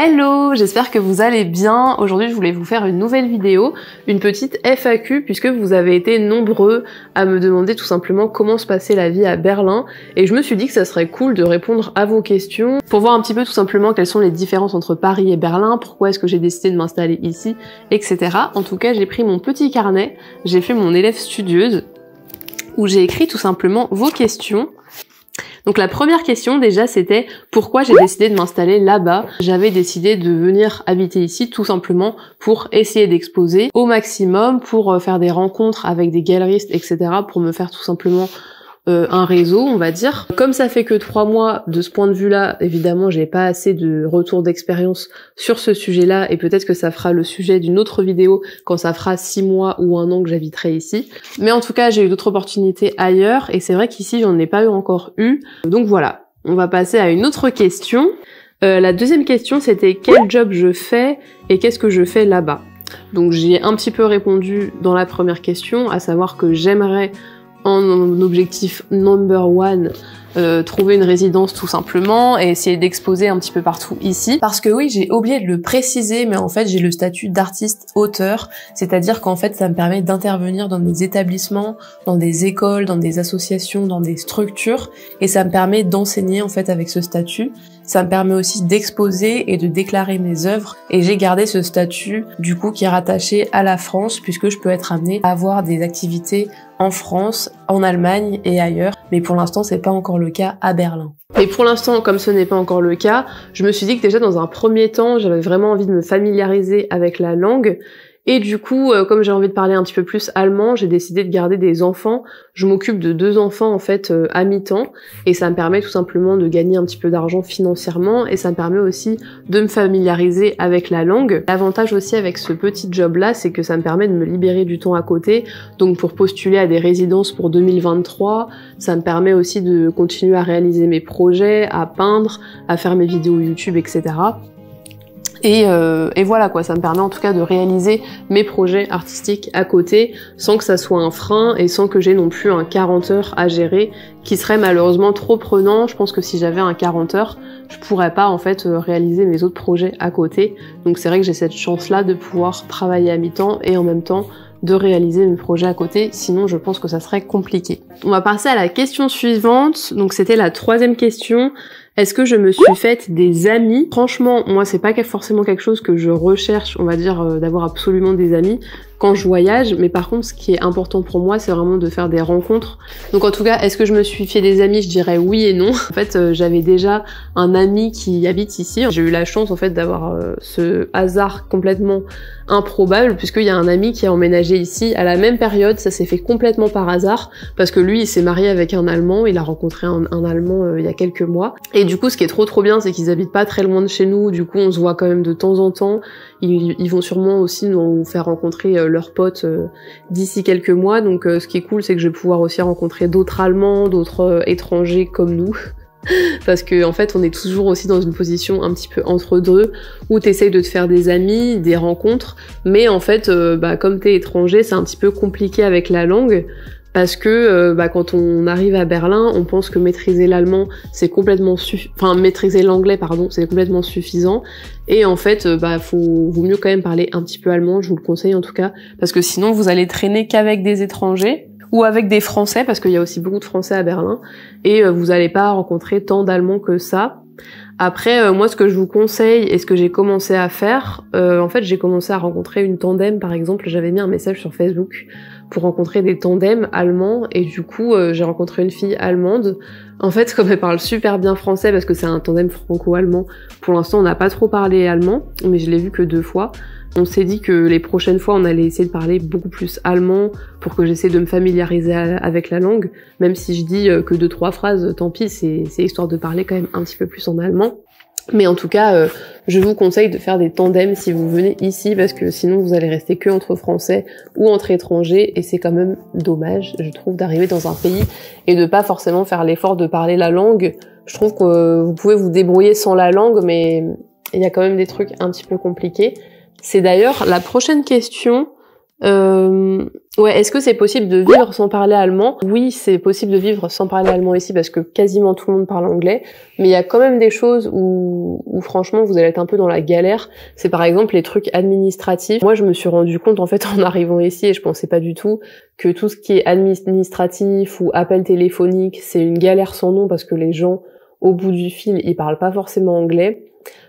Hello, j'espère que vous allez bien. Aujourd'hui, je voulais vous faire une nouvelle vidéo, une petite FAQ, puisque vous avez été nombreux à me demander tout simplement comment se passait la vie à Berlin, et je me suis dit que ça serait cool de répondre à vos questions, pour voir un petit peu tout simplement quelles sont les différences entre Paris et Berlin, pourquoi est-ce que j'ai décidé de m'installer ici, etc. En tout cas, j'ai pris mon petit carnet, j'ai fait mon élève studieuse, où j'ai écrit tout simplement vos questions. Donc la première question déjà c'était pourquoi j'ai décidé de m'installer là-bas. J'avais décidé de venir habiter ici tout simplement pour essayer d'exposer au maximum, pour faire des rencontres avec des galeristes, etc. pour me faire tout simplement un réseau, on va dire. Comme ça fait que 3 mois, de ce point de vue-là, évidemment, j'ai pas assez de retour d'expérience sur ce sujet-là, et peut-être que ça fera le sujet d'une autre vidéo quand ça fera 6 mois ou 1 an que j'habiterai ici. Mais en tout cas, j'ai eu d'autres opportunités ailleurs, et c'est vrai qu'ici, j'en ai pas encore eu. Donc voilà, on va passer à une autre question. La deuxième question, c'était quel job je fais et qu'est-ce que je fais là-bas. Donc j'ai un petit peu répondu dans la première question, à savoir que j'aimerais en objectif number one, trouver une résidence tout simplement et essayer d'exposer un petit peu partout ici. Parce que oui, j'ai oublié de le préciser, mais en fait j'ai le statut d'artiste auteur, c'est-à-dire qu'en fait ça me permet d'intervenir dans des établissements, dans des écoles, dans des associations, dans des structures, et ça me permet d'enseigner en fait avec ce statut. Ça me permet aussi d'exposer et de déclarer mes œuvres, et j'ai gardé ce statut du coup qui est rattaché à la France, puisque je peux être amenée à avoir des activités en France, en Allemagne et ailleurs, mais pour l'instant c'est pas encore le cas à Berlin. Et pour l'instant, comme ce n'est pas encore le cas, je me suis dit que déjà dans un premier temps, j'avais vraiment envie de me familiariser avec la langue. Et du coup, comme j'ai envie de parler un petit peu plus allemand, j'ai décidé de garder des enfants. Je m'occupe de 2 enfants en fait à mi-temps, et ça me permet tout simplement de gagner un petit peu d'argent financièrement, et ça me permet aussi de me familiariser avec la langue. L'avantage aussi avec ce petit job là, c'est que ça me permet de me libérer du temps à côté, donc pour postuler à des résidences pour 2023, ça me permet aussi de continuer à réaliser mes projets, à peindre, à faire mes vidéos YouTube, etc. Et voilà quoi, ça me permet en tout cas de réaliser mes projets artistiques à côté sans que ça soit un frein et sans que j'ai non plus un 40 heures à gérer qui serait malheureusement trop prenant. Je pense que si j'avais un 40 heures, je pourrais pas en fait réaliser mes autres projets à côté. Donc c'est vrai que j'ai cette chance là de pouvoir travailler à mi-temps et en même temps de réaliser mes projets à côté, sinon je pense que ça serait compliqué. On va passer à la question suivante, donc c'était la 3e question. Est-ce que je me suis faite des amis? Franchement, moi c'est pas forcément quelque chose que je recherche, on va dire, d'avoir absolument des amis quand je voyage, mais par contre ce qui est important pour moi c'est vraiment de faire des rencontres. Donc en tout cas, est-ce que je me suis fait des amis? Je dirais oui et non. En fait j'avais déjà un ami qui habite ici, j'ai eu la chance en fait d'avoir ce hasard complètement improbable, puisqu'il y a un ami qui a emménagé ici à la même période. Ça s'est fait complètement par hasard, parce que lui il s'est marié avec un Allemand, il a rencontré un Allemand il y a quelques mois, et du coup ce qui est trop bien c'est qu'ils habitent pas très loin de chez nous, du coup on se voit quand même de temps en temps. Ils vont sûrement aussi nous faire rencontrer leurs potes d'ici quelques mois, donc ce qui est cool c'est que je vais pouvoir aussi rencontrer d'autres Allemands, d'autres étrangers comme nous. Parce que en fait on est toujours aussi dans une position un petit peu entre deux, où t'essayes de te faire des amis, des rencontres, mais en fait comme t'es étranger c'est un petit peu compliqué avec la langue, parce que quand on arrive à Berlin, on pense que maîtriser l'allemand c'est complètement maîtriser l'anglais pardon, c'est complètement suffisant, et en fait vaut mieux quand même parler un petit peu allemand, je vous le conseille en tout cas, parce que sinon vous allez traîner qu'avec des étrangers ou avec des Français, parce qu'il y a aussi beaucoup de Français à Berlin, et vous allez pas rencontrer tant d'Allemands que ça. Après, moi, ce que je vous conseille et ce que j'ai commencé à faire, en fait, j'ai commencé à rencontrer une tandem, par exemple. J'avais mis un message sur Facebook pour rencontrer des tandems allemands, et du coup, j'ai rencontré une fille allemande. En fait, comme elle parle super bien français, parce que c'est un tandem franco-allemand, pour l'instant, on n'a pas trop parlé allemand, mais je l'ai vu que 2 fois. On s'est dit que les prochaines fois, on allait essayer de parler beaucoup plus allemand pour que j'essaie de me familiariser avec la langue. Même si je dis que 2-3 phrases, tant pis, c'est histoire de parler quand même un petit peu plus en allemand. Mais en tout cas, je vous conseille de faire des tandems si vous venez ici, parce que sinon vous allez rester que entre Français ou entre étrangers, et c'est quand même dommage, je trouve, d'arriver dans un pays et de pas forcément faire l'effort de parler la langue. Je trouve que vous pouvez vous débrouiller sans la langue, mais il y a quand même des trucs un petit peu compliqués. C'est d'ailleurs la prochaine question Ouais, est-ce que c'est possible de vivre sans parler allemand? Oui, c'est possible de vivre sans parler allemand ici parce que quasiment tout le monde parle anglais, mais il y a quand même des choses où franchement vous allez être un peu dans la galère. C'est par exemple les trucs administratifs. Moi, je me suis rendu compte en fait en arrivant ici, et je pensais pas du tout, que tout ce qui est administratif ou appel téléphonique, c'est une galère sans nom parce que les gens, au bout du fil, ils parlent pas forcément anglais.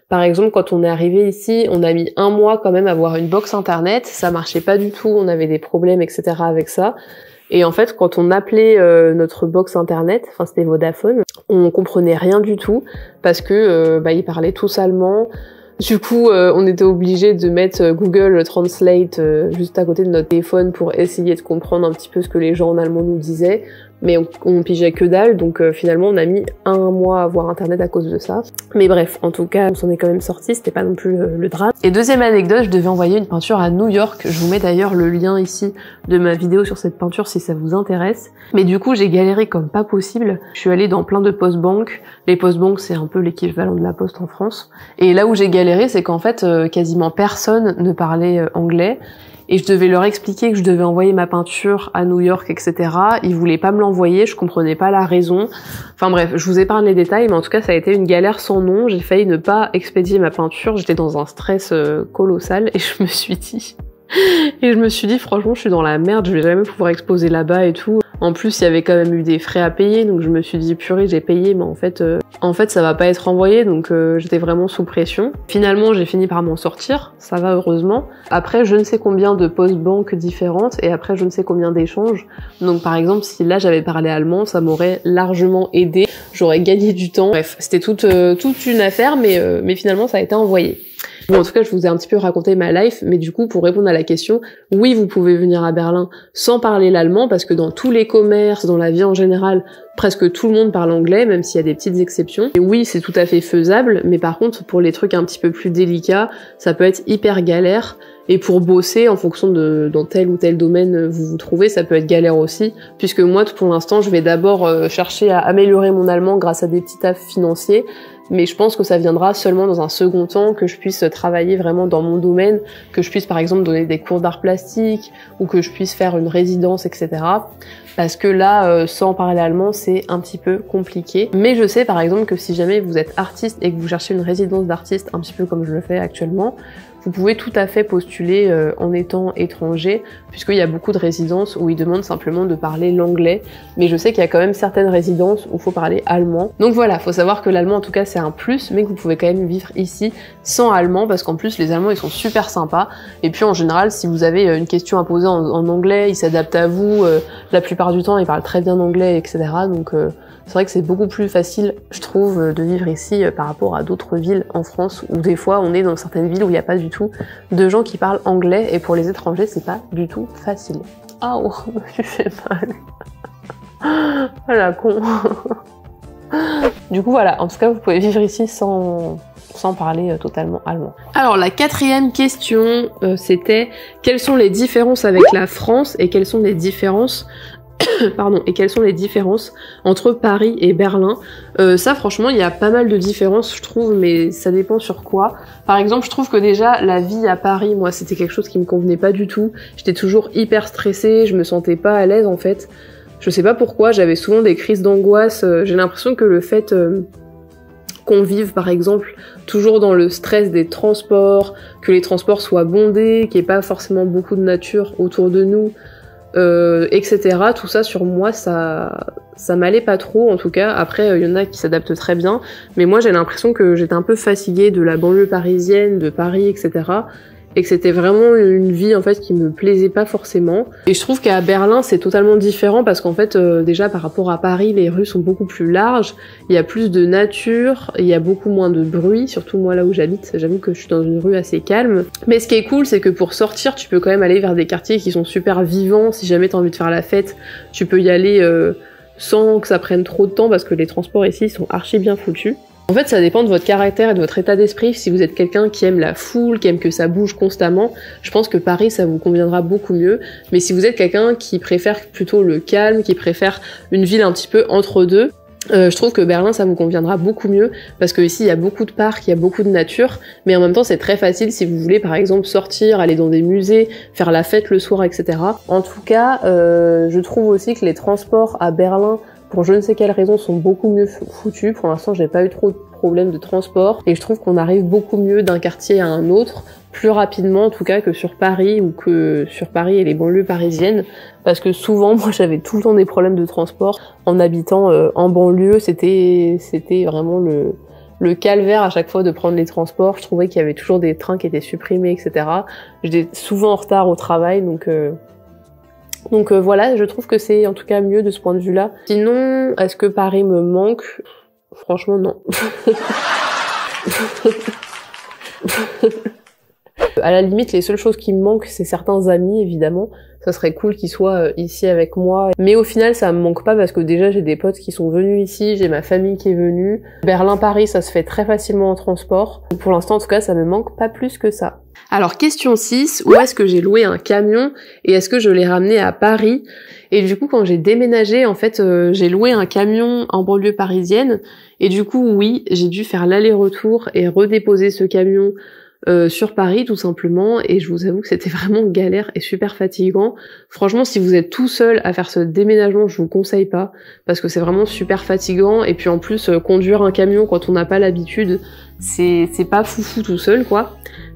Par exemple, quand on est arrivé ici, on a mis 1 mois quand même à avoir une box internet, ça marchait pas du tout, on avait des problèmes, etc. avec ça. Et en fait, quand on appelait notre box internet, enfin c'était Vodafone, on comprenait rien du tout parce que ils parlaient tous allemand. Du coup, on était obligé de mettre Google Translate juste à côté de notre téléphone pour essayer de comprendre un petit peu ce que les gens en allemand nous disaient. Mais on pigeait que dalle, donc finalement on a mis 1 mois à avoir internet à cause de ça. Mais bref, en tout cas, on s'en est quand même sorti, c'était pas non plus le drame. Et deuxième anecdote, je devais envoyer une peinture à New York. Je vous mets d'ailleurs le lien ici de ma vidéo sur cette peinture si ça vous intéresse. Mais du coup, j'ai galéré comme pas possible. Je suis allée dans plein de post-banques. Les post-banques, c'est un peu l'équivalent de la poste en France. Et là où j'ai galéré, c'est qu'en fait, quasiment personne ne parlait anglais. Et je devais leur expliquer que je devais envoyer ma peinture à New York, etc. Ils voulaient pas me l'envoyer, je comprenais pas la raison. Enfin bref, je vous épargne les détails, mais en tout cas ça a été une galère sans nom. J'ai failli ne pas expédier ma peinture, j'étais dans un stress colossal et je me suis dit franchement je suis dans la merde, je vais jamais pouvoir exposer là-bas et tout. En plus il y avait quand même eu des frais à payer, donc je me suis dit purée j'ai payé, mais en fait ça va pas être envoyé, donc j'étais vraiment sous pression. Finalement j'ai fini par m'en sortir, ça va heureusement. Après je ne sais combien de post-banques différentes et après je ne sais combien d'échanges. Donc par exemple si là j'avais parlé allemand, ça m'aurait largement aidé, j'aurais gagné du temps. Bref, c'était toute une affaire, mais finalement ça a été envoyé. Bon, en tout cas, je vous ai un petit peu raconté ma life, mais du coup, pour répondre à la question, oui, vous pouvez venir à Berlin sans parler l'allemand, parce que dans tous les commerces, dans la vie en général, presque tout le monde parle anglais, même s'il y a des petites exceptions. Et oui, c'est tout à fait faisable, mais par contre, pour les trucs un petit peu plus délicats, ça peut être hyper galère. Et pour bosser, en fonction de dans tel ou tel domaine vous vous trouvez, ça peut être galère aussi, puisque moi, pour l'instant, je vais d'abord chercher à améliorer mon allemand grâce à des petits tafs financiers, mais je pense que ça viendra seulement dans un second temps, que je puisse travailler vraiment dans mon domaine, que je puisse par exemple donner des cours d'art plastique, ou que je puisse faire une résidence, etc. Parce que là, sans parler allemand, c'est un petit peu compliqué. Mais je sais par exemple que si jamais vous êtes artiste et que vous cherchez une résidence d'artiste, un petit peu comme je le fais actuellement, vous pouvez tout à fait postuler en étant étranger, puisqu'il y a beaucoup de résidences où ils demandent simplement de parler l'anglais, mais je sais qu'il y a quand même certaines résidences où il faut parler allemand. Donc voilà, faut savoir que l'allemand en tout cas c'est un plus, mais que vous pouvez quand même vivre ici sans allemand, parce qu'en plus les Allemands ils sont super sympas, et puis en général si vous avez une question à poser en anglais, ils s'adaptent à vous, la plupart du temps ils parlent très bien anglais, etc. Donc c'est vrai que c'est beaucoup plus facile, je trouve, de vivre ici par rapport à d'autres villes en France où des fois on est dans certaines villes où il n'y a pas du tout de gens qui parlent anglais et pour les étrangers c'est pas du tout facile. Ah oh, je me suis fait mal. Ah la con. Du coup voilà, en tout cas vous pouvez vivre ici sans parler totalement allemand. Alors la 4e question c'était quelles sont les différences avec la France et quelles sont les différences entre Paris et Berlin. Ça franchement il y a pas mal de différences je trouve, mais ça dépend sur quoi. Par exemple je trouve que déjà la vie à Paris, moi c'était quelque chose qui me convenait pas du tout. J'étais toujours hyper stressée, je me sentais pas à l'aise en fait. Je sais pas pourquoi, j'avais souvent des crises d'angoisse. J'ai l'impression que le fait qu'on vive par exemple toujours dans le stress des transports, que les transports soient bondés, qu'il n'y ait pas forcément beaucoup de nature autour de nous, etc. Tout ça sur moi, ça m'allait pas trop en tout cas. Après, il y en a qui s'adaptent très bien, mais moi j'ai l'impression que j'étais un peu fatiguée de la banlieue parisienne, de Paris, etc. Et que c'était vraiment une vie en fait qui me plaisait pas forcément. Et je trouve qu'à Berlin c'est totalement différent parce qu'en fait déjà par rapport à Paris les rues sont beaucoup plus larges, il y a plus de nature, il y a beaucoup moins de bruit, surtout moi là où j'habite, j'avoue que je suis dans une rue assez calme. Mais ce qui est cool c'est que pour sortir tu peux quand même aller vers des quartiers qui sont super vivants, si jamais t'as envie de faire la fête, tu peux y aller sans que ça prenne trop de temps parce que les transports ici sont archi bien foutus. En fait, ça dépend de votre caractère et de votre état d'esprit. Si vous êtes quelqu'un qui aime la foule, qui aime que ça bouge constamment, je pense que Paris, ça vous conviendra beaucoup mieux. Mais si vous êtes quelqu'un qui préfère plutôt le calme, qui préfère une ville un petit peu entre deux, Je trouve que Berlin ça vous conviendra beaucoup mieux parce que ici il y a beaucoup de parcs, il y a beaucoup de nature, mais en même temps c'est très facile si vous voulez par exemple sortir, aller dans des musées, faire la fête le soir, etc. En tout cas, je trouve aussi que les transports à Berlin, pour je ne sais quelle raison, sont beaucoup mieux foutus. Pour l'instant j'ai pas eu trop de problèmes de transport et je trouve qu'on arrive beaucoup mieux d'un quartier à un autre, plus rapidement en tout cas que sur Paris ou que sur Paris et les banlieues parisiennes, parce que souvent moi j'avais tout le temps des problèmes de transport en habitant en banlieue. C'était vraiment le calvaire à chaque fois de prendre les transports. Je trouvais qu'il y avait toujours des trains qui étaient supprimés, etc. J'étais souvent en retard au travail, donc voilà, je trouve que c'est en tout cas mieux de ce point de vue-là. Sinon, est-ce que Paris me manque? Franchement, non. À la limite, les seules choses qui me manquent, c'est certains amis, évidemment. Ça serait cool qu'ils soient ici avec moi. Mais au final, ça me manque pas parce que déjà, j'ai des potes qui sont venus ici, j'ai ma famille qui est venue. Berlin-Paris, ça se fait très facilement en transport. Pour l'instant, en tout cas, ça me manque pas plus que ça. Alors, question 6, où est-ce que j'ai loué un camion et est-ce que je l'ai ramené à Paris? Et du coup, quand j'ai déménagé, en fait, j'ai loué un camion en banlieue parisienne. Et du coup, oui, j'ai dû faire l'aller-retour et redéposer ce camion sur Paris tout simplement, et je vous avoue que c'était vraiment galère et super fatigant. Franchement, si vous êtes tout seul à faire ce déménagement, je vous conseille pas parce que c'est vraiment super fatigant, et puis en plus conduire un camion quand on n'a pas l'habitude, c'est pas foufou tout seul quoi.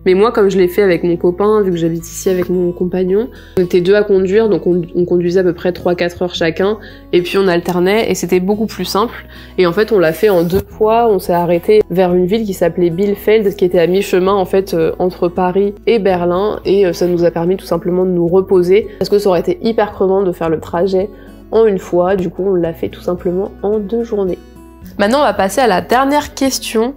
Mais moi, comme je l'ai fait avec mon copain, vu que j'habite ici avec mon compagnon, on était deux à conduire, donc on conduisait à peu près 3-4 heures chacun, et puis on alternait, et c'était beaucoup plus simple. Et en fait, on l'a fait en 2 fois, on s'est arrêté vers une ville qui s'appelait Bielefeld, qui était à mi-chemin en fait entre Paris et Berlin, et ça nous a permis tout simplement de nous reposer, parce que ça aurait été hyper crevant de faire le trajet en une fois, du coup on l'a fait tout simplement en 2 journées. Maintenant, on va passer à la dernière question.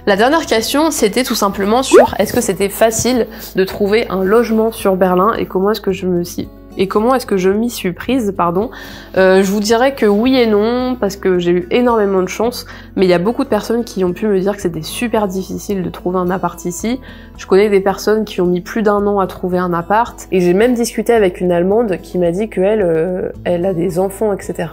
La dernière question, c'était tout simplement sur est-ce que c'était facile de trouver un logement sur Berlin et comment est-ce que je m'y suis prise, pardon. Je vous dirais que oui et non, parce que j'ai eu énormément de chance, mais il y a beaucoup de personnes qui ont pu me dire que c'était super difficile de trouver un appart ici. Je connais des personnes qui ont mis plus d'1 an à trouver un appart, et j'ai même discuté avec une Allemande qui m'a dit qu'elle elle a des enfants, etc.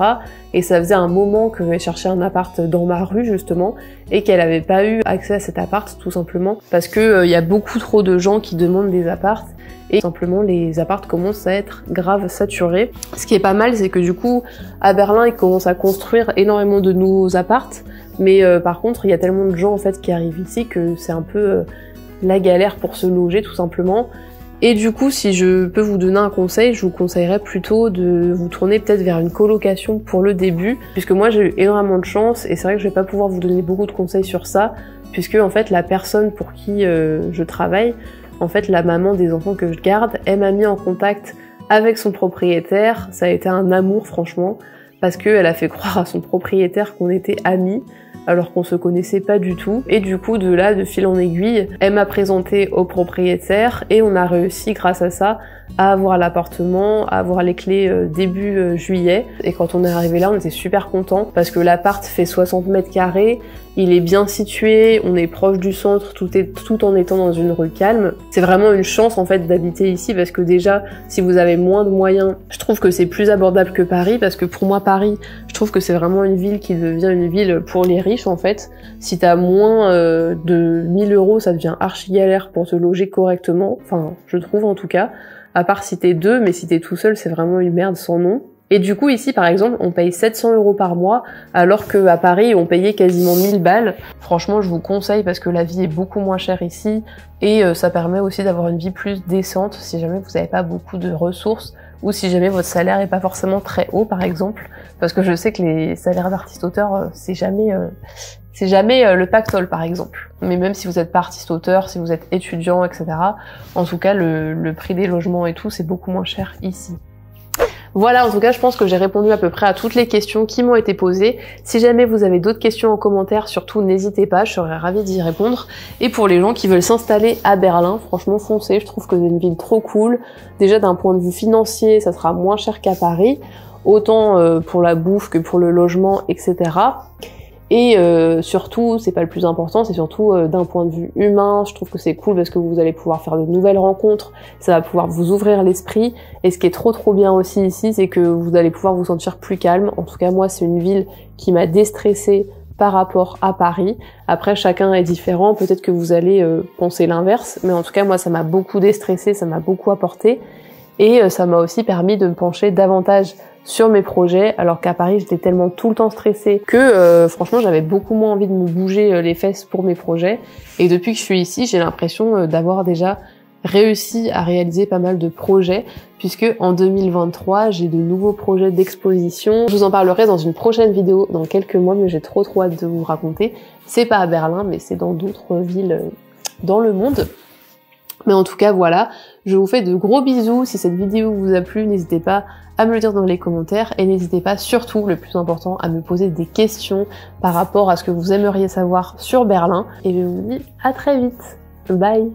Et ça faisait un moment qu'elle cherchait un appart dans ma rue, justement, et qu'elle avait pas eu accès à cet appart, tout simplement, parce que y a beaucoup trop de gens qui demandent des apparts, et simplement les apparts commencent à être grave saturés. Ce qui est pas mal, c'est que du coup, à Berlin, ils commencent à construire énormément de nouveaux apparts, mais par contre, il y a tellement de gens en fait qui arrivent ici que c'est un peu la galère pour se loger, tout simplement. Et du coup, si je peux vous donner un conseil, je vous conseillerais plutôt de vous tourner peut-être vers une colocation pour le début, puisque moi j'ai eu énormément de chance, et c'est vrai que je vais pas pouvoir vous donner beaucoup de conseils sur ça, puisque en fait la personne pour qui je travaille, en fait la maman des enfants que je garde, elle m'a mis en contact avec son propriétaire. Ça a été un amour franchement, parce qu'elle a fait croire à son propriétaire qu'on était amis, alors qu'on se connaissait pas du tout. Et du coup, de là, de fil en aiguille, elle m'a présenté au propriétaire et on a réussi, grâce à ça, à avoir l'appartement, à avoir les clés début juillet. Et quand on est arrivé là, on était super contents parce que l'appart fait 60 mètres carrés, il est bien situé, on est proche du centre, tout en étant dans une rue calme. C'est vraiment une chance en fait d'habiter ici parce que déjà, si vous avez moins de moyens, je trouve que c'est plus abordable que Paris, parce que pour moi, Paris, je trouve que c'est vraiment une ville qui devient une ville pour les riches en fait. Si t'as moins de 1000 €, ça devient archi galère pour te loger correctement, enfin, je trouve en tout cas. À part si t'es deux, mais si t'es tout seul, c'est vraiment une merde sans nom. Et du coup, ici, par exemple, on paye 700 € par mois, alors qu'à Paris, on payait quasiment 1000 balles. Franchement, je vous conseille parce que la vie est beaucoup moins chère ici, et ça permet aussi d'avoir une vie plus décente si jamais vous n'avez pas beaucoup de ressources, ou si jamais votre salaire est pas forcément très haut, par exemple. Parce que je sais que les salaires d'artistes-auteurs, c'est jamais le pactole, par exemple. Mais même si vous êtes pas artiste-auteur, si vous êtes étudiant, etc., en tout cas, le prix des logements et tout, c'est beaucoup moins cher ici. Voilà, en tout cas, je pense que j'ai répondu à peu près à toutes les questions qui m'ont été posées. Si jamais vous avez d'autres questions en commentaire, surtout n'hésitez pas, je serais ravie d'y répondre. Et pour les gens qui veulent s'installer à Berlin, franchement foncez, je trouve que c'est une ville trop cool. Déjà d'un point de vue financier, ça sera moins cher qu'à Paris, autant pour la bouffe que pour le logement, etc. Et surtout, c'est pas le plus important, c'est surtout d'un point de vue humain, je trouve que c'est cool parce que vous allez pouvoir faire de nouvelles rencontres, ça va pouvoir vous ouvrir l'esprit, et ce qui est trop bien aussi ici, c'est que vous allez pouvoir vous sentir plus calme. En tout cas, moi, c'est une ville qui m'a déstressée par rapport à Paris. Après, chacun est différent, peut-être que vous allez penser l'inverse, mais en tout cas, moi, ça m'a beaucoup déstressée, ça m'a beaucoup apporté, et ça m'a aussi permis de me pencher davantage sur mes projets, alors qu'à Paris j'étais tellement tout le temps stressée que franchement j'avais beaucoup moins envie de me bouger les fesses pour mes projets. Et depuis que je suis ici, j'ai l'impression d'avoir déjà réussi à réaliser pas mal de projets, puisque en 2023 j'ai de nouveaux projets d'exposition. Je vous en parlerai dans une prochaine vidéo dans quelques mois, mais j'ai trop hâte de vous raconter. C'est pas à Berlin, mais c'est dans d'autres villes dans le monde. Mais en tout cas, voilà, je vous fais de gros bisous. Si cette vidéo vous a plu, n'hésitez pas à me le dire dans les commentaires, et n'hésitez pas, surtout, le plus important, à me poser des questions par rapport à ce que vous aimeriez savoir sur Berlin. Et je vous dis à très vite. Bye!